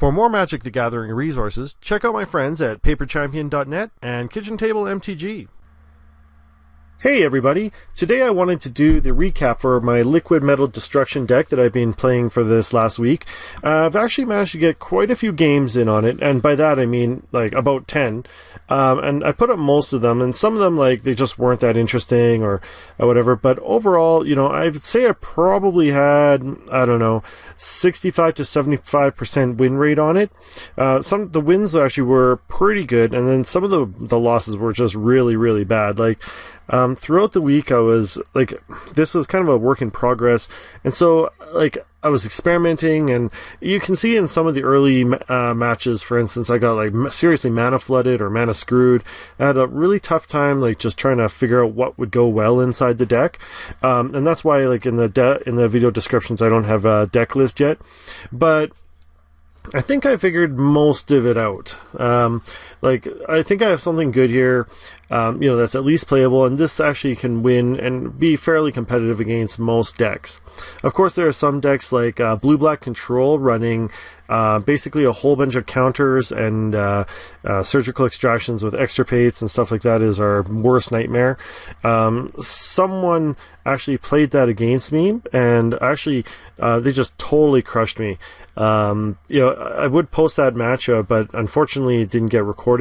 For more Magic the Gathering resources, check out my friends at paperchampion.net and Kitchen Table MTG. Hey everybody! Today I wanted to do the recap for my Liquimetal Destruction deck that I've been playing for this last week. I've actually managed to get quite a few games in on it, and by that I mean like about 10. And I put up most of them, and some of them like they just weren't that interesting or whatever, but overall, you know, I'd say I probably had, I don't know, 65 to 75% win rate on it. Some of the wins actually were pretty good, and then some of the losses were just really, really bad. Like, throughout the week, I was like, this was kind of a work in progress, and so like I was experimenting, and you can see in some of the early matches, for instance, I got like seriously mana flooded or mana screwed. I had a really tough time like just trying to figure out what would go well inside the deck, and that's why like in the video descriptions I don't have a deck list yet, but I think I figured most of it out. Like, I think I have something good here, you know, that's at least playable, and this actually can win and be fairly competitive against most decks. Of course, there are some decks like Blue-Black Control running basically a whole bunch of counters and surgical extractions with extirpates and stuff like that is our worst nightmare. Someone actually played that against me, and actually they just totally crushed me. You know, I would post that matchup, but unfortunately it didn't get recorded.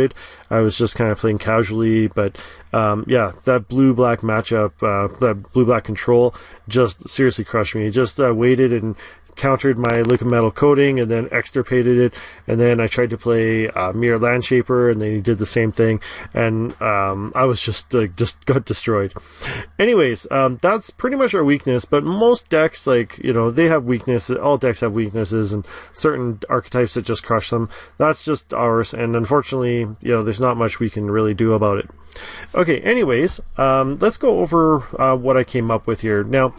I was just kind of playing casually, but yeah, that blue-black matchup, that blue-black control just seriously crushed me. Just waited and countered my Liquimetal Coating and then extirpated it, and then I tried to play Myr Landshaper, and then he did the same thing, and I was just got destroyed. Anyways, that's pretty much our weakness, but most decks, like, you know, they have weaknesses. All decks have weaknesses and certain archetypes that just crush them. That's just ours, and unfortunately, you know, there's not much we can really do about it. Okay, anyways, let's go over what I came up with here. Now,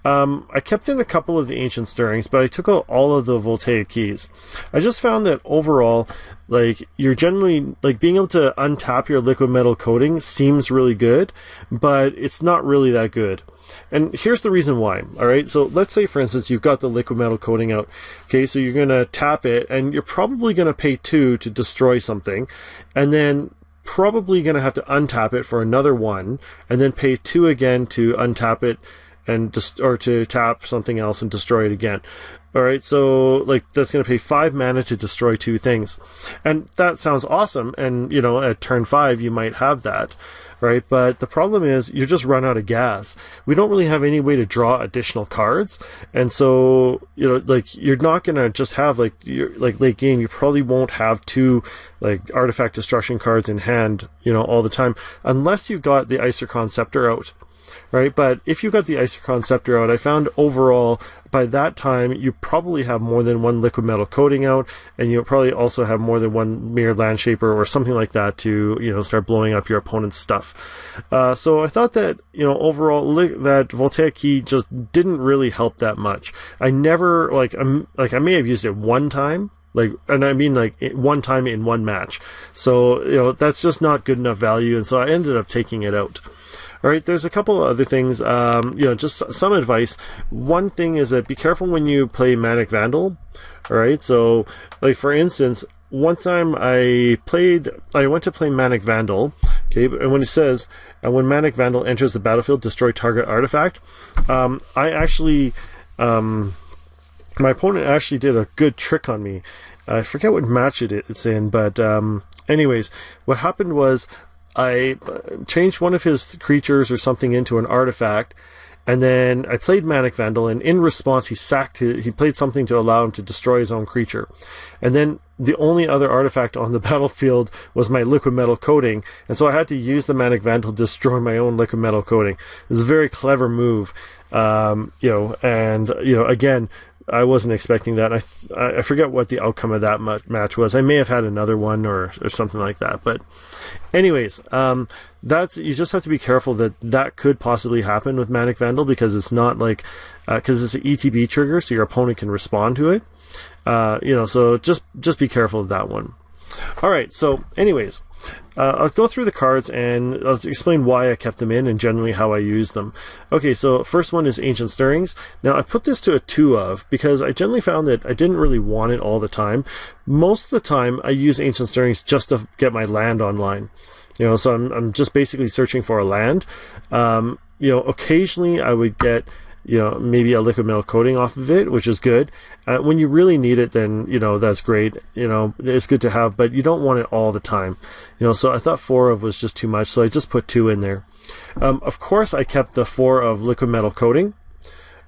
I kept in a couple of the Ancient Stirrings, but I took out all of the Voltaic Keys. I just found that overall, like, you're generally, like, being able to untap your Liquimetal Coating seems really good, but it's not really that good. And here's the reason why, alright? So let's say, for instance, you've got the Liquimetal Coating out. Okay, so you're going to tap it, and you're probably going to pay 2 to destroy something, and then probably going to have to untap it for another 1, and then pay 2 again to untap it, and or to tap something else and destroy it again. Alright, so like that's going to pay 5 mana to destroy 2 things. And that sounds awesome, and you know, at turn 5 you might have that, right? But the problem is you just run out of gas. We don't really have any way to draw additional cards, and so, you know, like, you're not going to just have like late game, you probably won't have 2 like artifact destruction cards in hand, you know, all the time, unless you've got the Isochron Scepter out. Right, but if you got the Isochron Scepter out, I found overall by that time you probably have more than 1 Liquimetal Coating out, and you'll probably also have more than 1 Myr Landshaper or something like that to, you know, start blowing up your opponent's stuff. So I thought that, you know, overall that Voltaic Key just didn't really help that much. I never I may have used it one time. Like, and I mean like one time in one match. So, you know, that's just not good enough value, and so I ended up taking it out. Alright, there's a couple of other things, you know, just some advice. One thing is that be careful when you play Manic Vandal. Alright, so, like, for instance, one time I went to play Manic Vandal, okay, and when it says, when Manic Vandal enters the battlefield, destroy target artifact, I actually, my opponent actually did a good trick on me. I forget what match it's in, but, anyways, what happened was, I changed one of his creatures or something into an artifact, and then I played Manic Vandal, and in response he played something to allow him to destroy his own creature. And then the only other artifact on the battlefield was my Liquimetal Coating, and so I had to use the Manic Vandal to destroy my own Liquimetal Coating. It was a very clever move, you know, and, you know, again, I wasn't expecting that. I forget what the outcome of that match was. I may have had another one or something like that. But anyways, that's, you just have to be careful that could possibly happen with Manic Vandal, because it's not like, because it's an ETB trigger, so your opponent can respond to it. You know, so just be careful of that one. Alright, so anyways, I'll go through the cards and I'll explain why I kept them in and generally how I use them. Okay, so first one is Ancient Stirrings. Now, I put this to a 2 of because I generally found that I didn't really want it all the time. Most of the time, I use Ancient Stirrings just to get my land online. You know, so I'm just basically searching for a land. You know, occasionally I would get, you know, maybe a Liquimetal Coating off of it, which is good. When you really need it, then, you know, that's great. You know, it's good to have, but you don't want it all the time. You know, so I thought 4 of was just too much, so I just put 2 in there. Of course, I kept the 4 of Liquimetal Coating.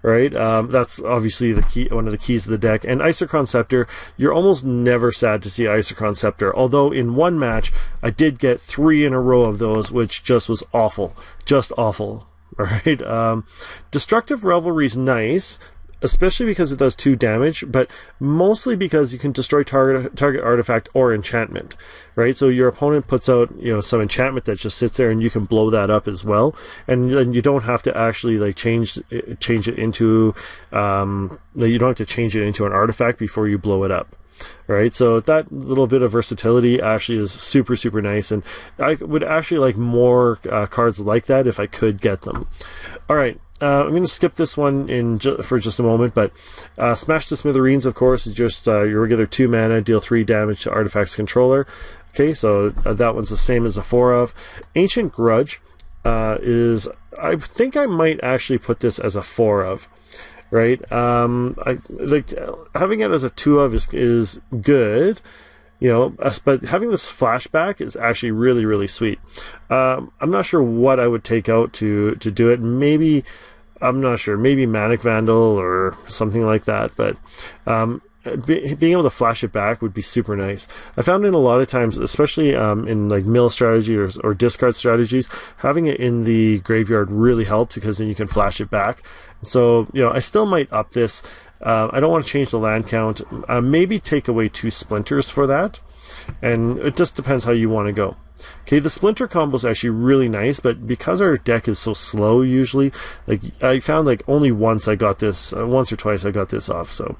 Right, that's obviously the key, one of the keys of the deck. And Isochron Scepter, you're almost never sad to see Isochron Scepter. Although in one match, I did get 3 in a row of those, which just was awful, just awful. All right, Destructive Revelry is nice, especially because it does 2 damage, but mostly because you can destroy target artifact or enchantment, right? So your opponent puts out, you know, some enchantment that just sits there, and you can blow that up as well, and then you don't have to actually like change it into you don't have to change it into an artifact before you blow it up. Right, so that little bit of versatility actually is super, super nice, and I would actually like more cards like that if I could get them. All right, I'm going to skip this one for just a moment, but Smash To Smithereens, of course, is just your regular 2 mana, deal 3 damage to Artifact's controller. Okay, so that one's the same as a 4 of. Ancient Grudge is, I think I might actually put this as a 4 of. Right, I like having it as a 2 of is good, you know, but having this flashback is actually really, really sweet. I'm not sure what I would take out to do it. Maybe, I'm not sure, maybe Manic Vandal or something like that, but being able to flash it back would be super nice. I found it a lot of times, especially in like mill strategy or discard strategies, having it in the graveyard really helped because then you can flash it back. So, you know, I still might up this. I don't want to change the land count. Maybe take away 2 Splinters for that. And it just depends how you want to go. Okay, the Splinter combo is actually really nice, but because our deck is so slow usually, like I found like only once I got this, once or twice I got this off. So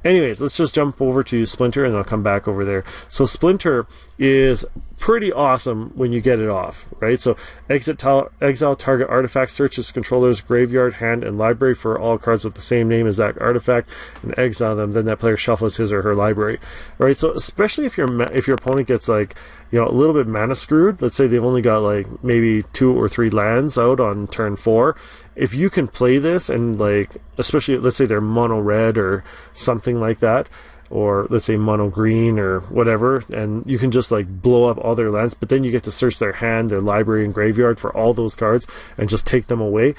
anyways, let's just jump over to Splinter and I'll come back over there. So Splinter is pretty awesome when you get it off, right? So exile target artifact, search its controller's graveyard, hand, and library for all cards with the same name as that artifact, and exile them. Then that player shuffles his or her library, right? So especially if your opponent gets like, you know, a little bit mana screwed, let's say they've only got like maybe 2 or 3 lands out on turn 4, if you can play this and like, especially let's say they're mono red or something like that, or let's say mono green or whatever, and you can just like blow up all their lands, but then you get to search their hand, their library, and graveyard for all those cards and just take them away.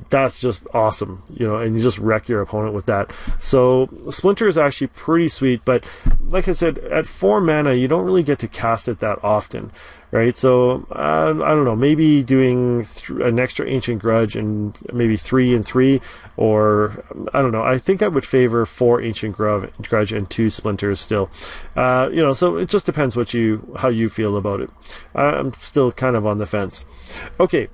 That's just awesome, you know, and you just wreck your opponent with that. So Splinter is actually pretty sweet, but like I said, at 4 mana, you don't really get to cast it that often, right? So I don't know, maybe doing an extra Ancient Grudge and maybe 3 and 3, or I don't know. I think I would favor 4 Ancient Grudge and 2 Splinters still. You know, so it just depends how you feel about it. I'm still kind of on the fence. Okay.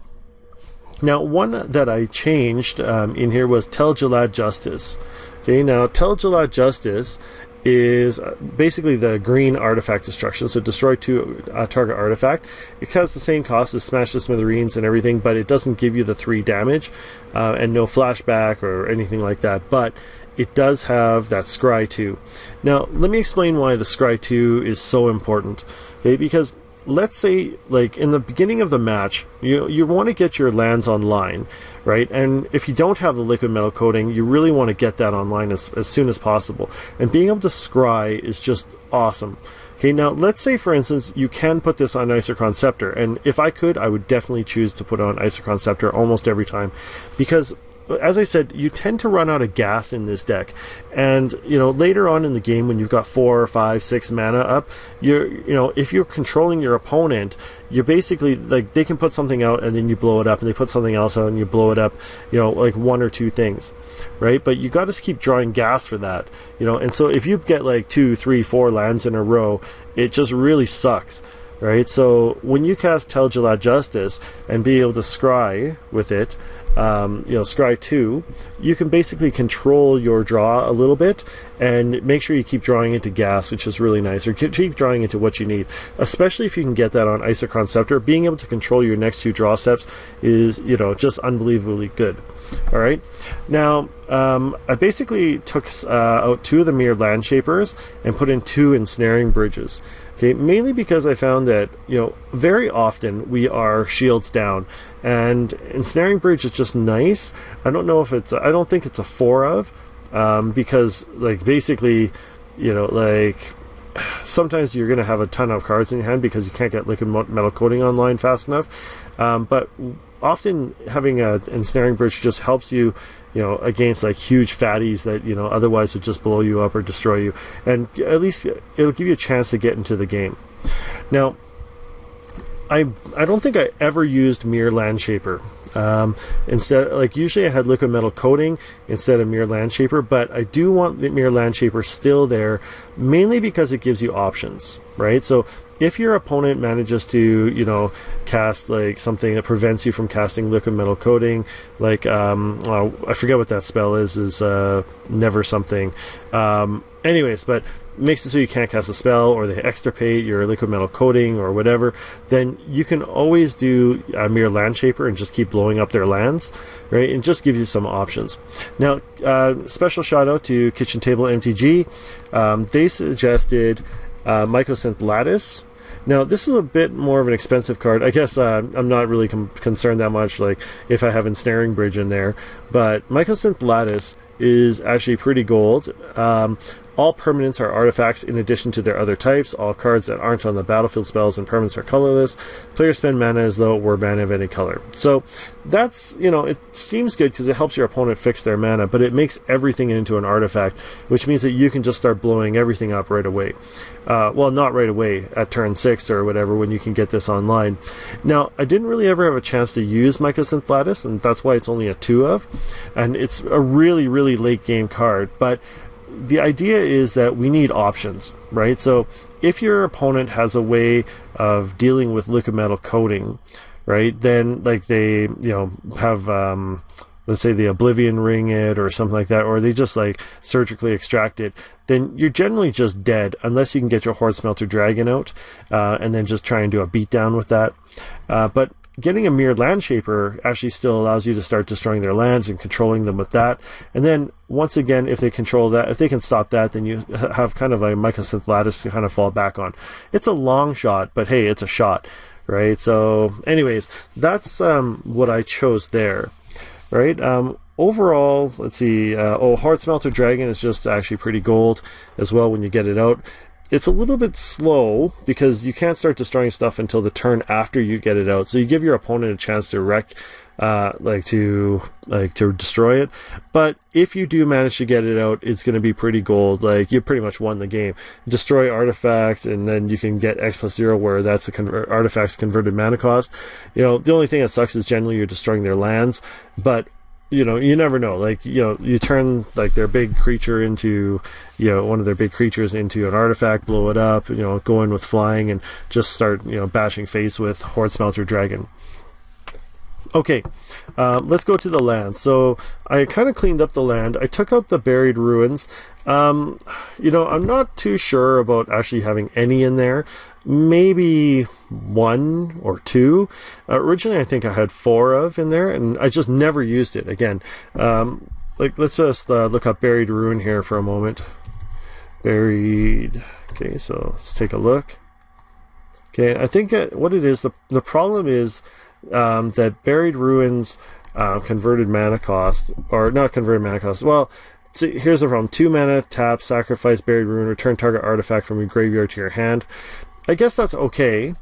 Now, one that I changed in here was Tel-Jilad Justice. Okay, now Tel-Jilad Justice is basically the green artifact destruction, so destroy 2 target artifact. It has the same cost as Smash To Smithereens and everything, but it doesn't give you the 3 damage and no flashback or anything like that, but it does have that Scry 2. Now, let me explain why the Scry 2 is so important, okay, because let's say, like, in the beginning of the match, you want to get your lands online, right? And if you don't have the Liquimetal Coating, you really want to get that online as soon as possible. And being able to scry is just awesome. Okay, now, let's say, for instance, you can put this on Isochron Scepter. And if I could, I would definitely choose to put on Isochron Scepter almost every time. Because, as I said, you tend to run out of gas in this deck, and you know, later on in the game when you've got 4, 5, 6 mana up, you know, if you're controlling your opponent, you're basically like, they can put something out and then you blow it up, and they put something else out and you blow it up, you know, like 1 or 2 things, right? But you got to keep drawing gas for that, you know. And so if you get like 2, 3, 4 lands in a row, it just really sucks. Right, so when you cast Tel-Jilad Justice and be able to scry with it, Scry 2, you can basically control your draw a little bit and make sure you keep drawing into gas, which is really nice, or keep drawing into what you need, especially if you can get that on Isochron Scepter. Being able to control your next 2 draw steps is, just unbelievably good. All right, now I basically took out 2 of the Myr Landshapers and put in 2 Ensnaring Bridges. Okay, mainly because I found that, very often we are shields down, and Ensnaring Bridge is just nice. I don't know if it's, I don't think it's a 4 of, because, basically, sometimes you're going to have a ton of cards in your hand because you can't get Liquimetal Coating online fast enough, but often having a Ensnaring Bridge just helps you, against huge fatties that otherwise would just blow you up or destroy you, and at least it'll give you a chance to get into the game. Now, I don't think I ever used Myr Landshaper. Instead, usually I had Liquimetal Coating instead of Myr Landshaper, but I do want the Myr Landshaper still there, mainly because it gives you options, right? So if your opponent manages to, cast something that prevents you from casting Liquimetal Coating, I forget what that spell is never something. Anyways, but makes it so you can't cast a spell, or they extirpate your Liquimetal Coating or whatever, then you can always do a Myr Landshaper and just keep blowing up their lands, right? And just gives you some options. Now, special shout out to Kitchen Table MTG. They suggested Mycosynth Lattice. Now, this is a bit more of an expensive card. I guess I'm not really concerned that much, if I have Ensnaring Bridge in there. But Mycosynth Lattice is actually pretty gold. All permanents are artifacts in addition to their other types. All cards that aren't on the battlefield spells and permanents are colorless. Players spend mana as though it were mana of any color. So that's, it seems good because it helps your opponent fix their mana, but it makes everything into an artifact, which means that you can just start blowing everything up right away. Well, not right away, at turn 6 or whatever, when you can get this online. Now, I didn't really ever have a chance to use Mycosynth Lattice, and that's why it's only a 2 of. And it's a really, really late game card, but the idea is that we need options, right? So if your opponent has a way of dealing with Liquimetal Coating, right, then they have let's say the Oblivion Ring it or something like that, or they just surgically extract it, then you're generally just dead unless you can get your Hoard Smelter Dragon out and then just try and do a beatdown with that. But getting a Myr Landshaper actually still allows you to start destroying their lands and controlling them with that. And then, once again, if they control that, if they can stop that, then you have kind of a Mycosynth Lattice to kind of fall back on. It's a long shot, but hey, it's a shot, right? So, anyways, that's what I chose there, right? Overall, let's see, Hoard Smelter Dragon is just actually pretty gold as well when you get it out. It's a little bit slow because you can't start destroying stuff until the turn after you get it out. So you give your opponent a chance to wreck, to destroy it. But if you do manage to get it out, it's going to be pretty gold. You pretty much won the game. Destroy artifact, and then you can get X+0, where that's the artifact's converted mana cost. The only thing that sucks is generally you're destroying their lands, but you never know. You turn their big creature into, one of their big creatures into an artifact, blow it up, go in with flying and just start, bashing face with Hoard Smelter Dragon. Okay, let's go to the land. So I kind of cleaned up the land. I took out the Buried Ruins. I'm not too sure about actually having any in there. Maybe 1 or 2. Originally, I think I had 4 of in there, and I just never used it. Again, let's just look up Buried Ruin here for a moment. Buried. Okay, so let's take a look. Okay, I think what it is, the problem is that Buried Ruins converted mana cost, or not converted mana cost. Well, see, here's the problem: 2 mana, tap, sacrifice Buried Ruin, return target artifact from your graveyard to your hand. I guess that's okay,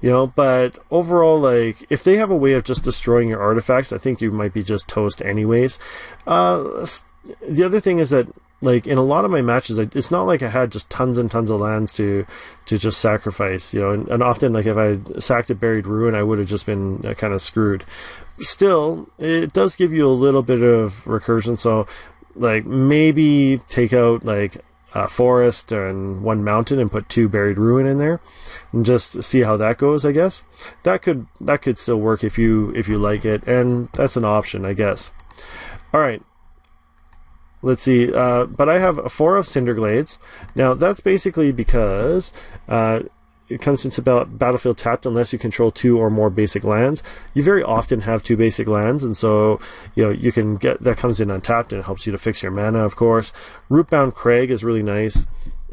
but overall, if they have a way of just destroying your artifacts, I think you might be just toast anyways. The other thing is that, in a lot of my matches, it's not like I had just tons and tons of lands to just sacrifice, and often, if I sacked a Buried Ruin, I would have just been kind of screwed. Still, it does give you a little bit of recursion, so, maybe take out, forest and 1 mountain and put 2 buried ruin in there, and just see how that goes. I guess that could still work if you like it, and that's an option, I guess. All right. Let's see, but I have 4 of Cinder Glades. Now, that's basically because it comes into battlefield tapped unless you control 2 or more basic lands. You very often have 2 basic lands, and so you can get that comes in untapped, and it helps you to fix your mana, of course. Rootbound Crag is really nice.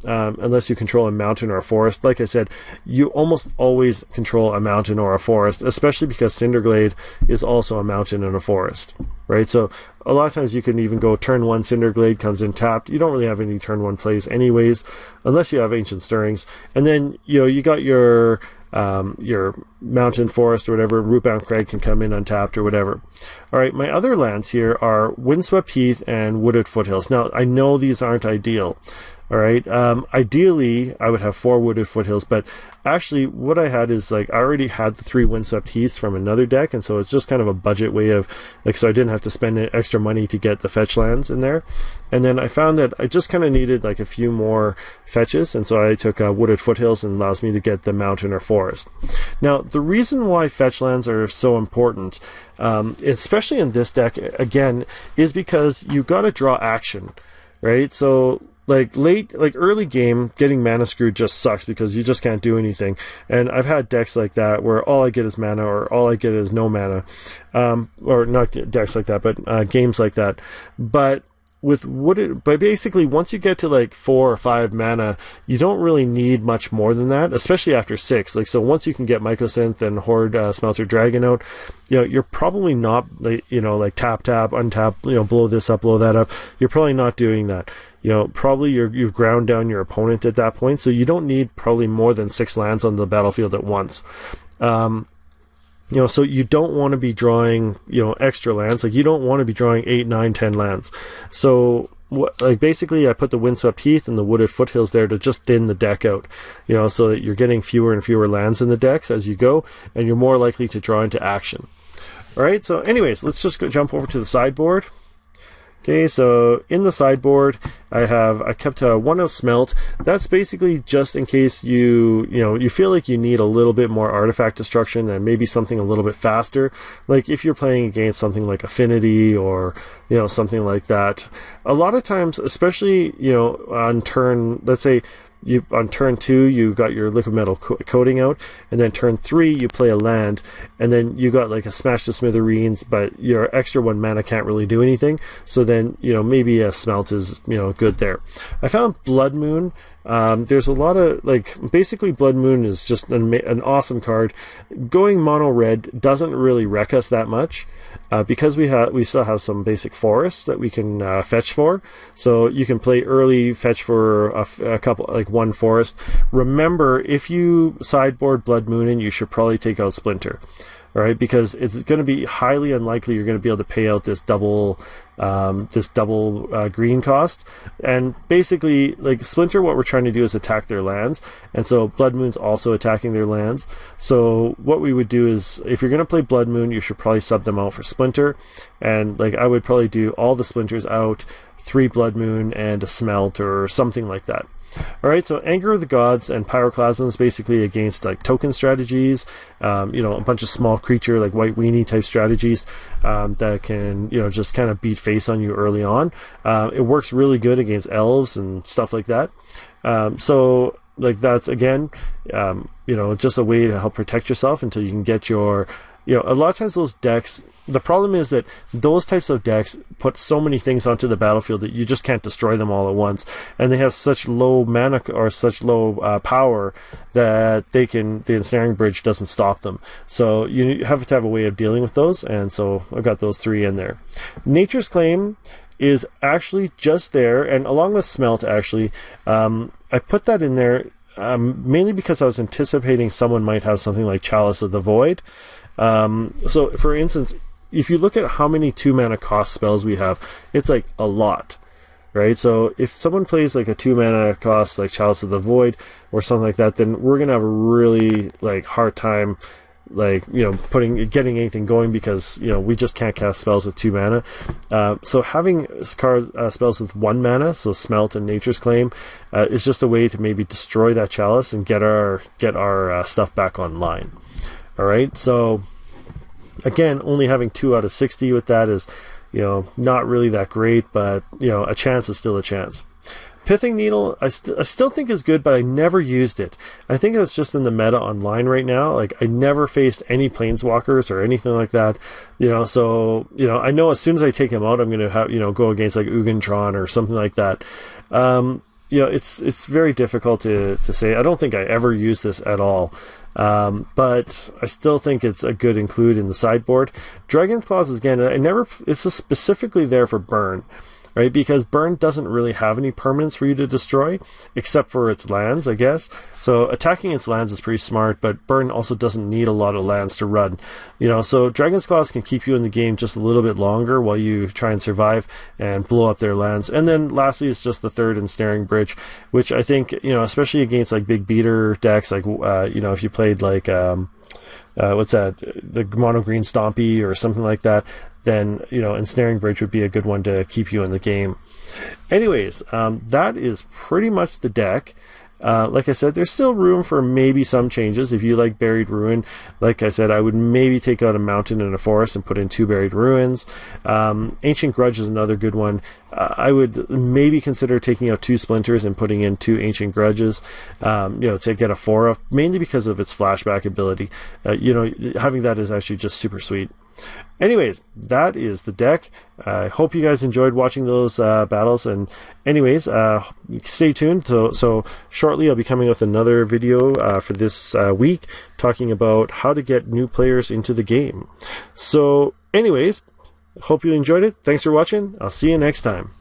Unless you control a mountain or a forest. Like I said, you almost always control a mountain or a forest, especially because Cinder Glade is also a mountain and a forest, right? So a lot of times you can even go turn 1 Cinder Glade comes in tapped. You don't really have any turn 1 plays anyways, unless you have Ancient Stirrings. And then you got your mountain, forest, or whatever. Rootbound Crag can come in untapped or whatever. All right, my other lands here are Windswept Heath and Wooded Foothills. Now, I know these aren't ideal. All right. Ideally, I would have 4 Wooded Foothills, but actually, what I had is I already had the 3 Windswept Heaths from another deck, and so it's just kind of a budget way of so I didn't have to spend extra money to get the fetch lands in there. And then I found that I just kind of needed a few more fetches, and so I took Wooded Foothills, and allows me to get the mountain or forest. Now, the reason why fetch lands are so important, especially in this deck, again, is because you got to draw action, right? So early game, getting mana screwed just sucks because you just can't do anything. And I've had decks like that where all I get is mana, or all I get is no mana. Or not decks like that, but games like that. But basically once you get to 4 or 5 mana, you don't really need much more than that, especially after 6. So once you can get Mycosynth and Hoard, Smelter, Dragon out, you're probably not tap, untap, blow this up, blow that up. You're probably not doing that. Probably you've ground down your opponent at that point, so you don't need probably more than 6 lands on the battlefield at once. So you don't want to be drawing, extra lands. You don't want to be drawing 8, 9, 10 lands. So, basically I put the Windswept Heath and the Wooded Foothills there to just thin the deck out, so that you're getting fewer and fewer lands in the decks as you go, and you're more likely to draw into action. Alright, so anyways, let's just jump over to the sideboard. Okay, so in the sideboard, I kept 1 of Smelt. That's basically just in case you feel like you need a little bit more artifact destruction and maybe something a little bit faster. If you're playing against something like Affinity or something like that. A lot of times, especially on turn, let's say on turn 2 you got your Liquimetal Coating out, and then turn 3 you play a land, and then you got a Smash To Smithereens, but your extra 1 mana can't really do anything, so then maybe a Smelt is good there. I found Blood Moon. There's a lot of basically Blood Moon is just an awesome card. Going mono red doesn't really wreck us that much, because we still have some basic forests that we can fetch for. So you can play early, fetch for a couple, 1 forest. Remember, if you sideboard Blood Moon in, you should probably take out Splinter. Right, because it's going to be highly unlikely you're going to be able to pay out this double green cost. And basically, Splinter, what we're trying to do is attack their lands, and so Blood Moon's also attacking their lands. So what we would do is, if you're going to play Blood Moon, you should probably sub them out for Splinter, and I would probably do all the Splinters out, 3 Blood Moon and a Smelt or something like that. Alright, so Anger of the Gods and Pyroclasm is basically against token strategies, a bunch of small creature white weenie type strategies that can just kind of beat face on you early on. It works really good against elves and stuff like that. So that's again just a way to help protect yourself until you can get your a lot of times those decks, the problem is that those types of decks put so many things onto the battlefield that you just can't destroy them all at once, and they have such low mana or such low power that the Ensnaring Bridge doesn't stop them. So you have to have a way of dealing with those, and so I've got those 3 in there. Nature's Claim is actually just there, and along with Smelt, actually, I put that in there mainly because I was anticipating someone might have something like Chalice of the Void. So, for instance, if you look at how many 2 mana cost spells we have, it's a lot, right? So if someone plays a 2 mana cost Chalice of the Void or something like that, then we're gonna have a really hard time like, getting anything going, because we just can't cast spells with 2 mana. So having spells with 1 mana, so Smelt and Nature's Claim, is just a way to maybe destroy that chalice and get our stuff back online. All right, so again, only having 2 out of 60 with that is not really that great, but a chance is still a chance. Pithing Needle, I still think is good, but I never used it. I think it's just in the meta online right now. Like, I never faced any Planeswalkers or anything like that. So I know as soon as I take him out, I'm going to have go against like Ugentron or something like that. It's very difficult to say. I don't think I ever use this at all. But I still think it's a good include in the sideboard. Dragon Claws, again, it's specifically there for burn. Right, because burn doesn't really have any permanents for you to destroy, except for its lands, I guess. So attacking its lands is pretty smart, but burn also doesn't need a lot of lands to run. So Dragon's Claws can keep you in the game just a little bit longer while you try and survive and blow up their lands. And then lastly is just the 3rd Ensnaring Bridge, which I think, especially against like big beater decks, like, if you played like, what's that, the mono green Stompy or something like that, then Ensnaring Bridge would be a good one to keep you in the game. Anyways, that is pretty much the deck. Like I said, there's still room for maybe some changes. If you like Buried Ruin, like I said, I would maybe take out a mountain and a forest and put in 2 Buried Ruins. Ancient Grudge is another good one. I would maybe consider taking out 2 Splinters and putting in 2 Ancient Grudges, to get a 4 of, mainly because of its flashback ability. Having that is actually just super sweet. Anyways, that is the deck. I hope you guys enjoyed watching those battles. And anyways, stay tuned. So shortly I'll be coming with another video for this week, talking about how to get new players into the game. So anyways, hope you enjoyed it. Thanks for watching. I'll see you next time.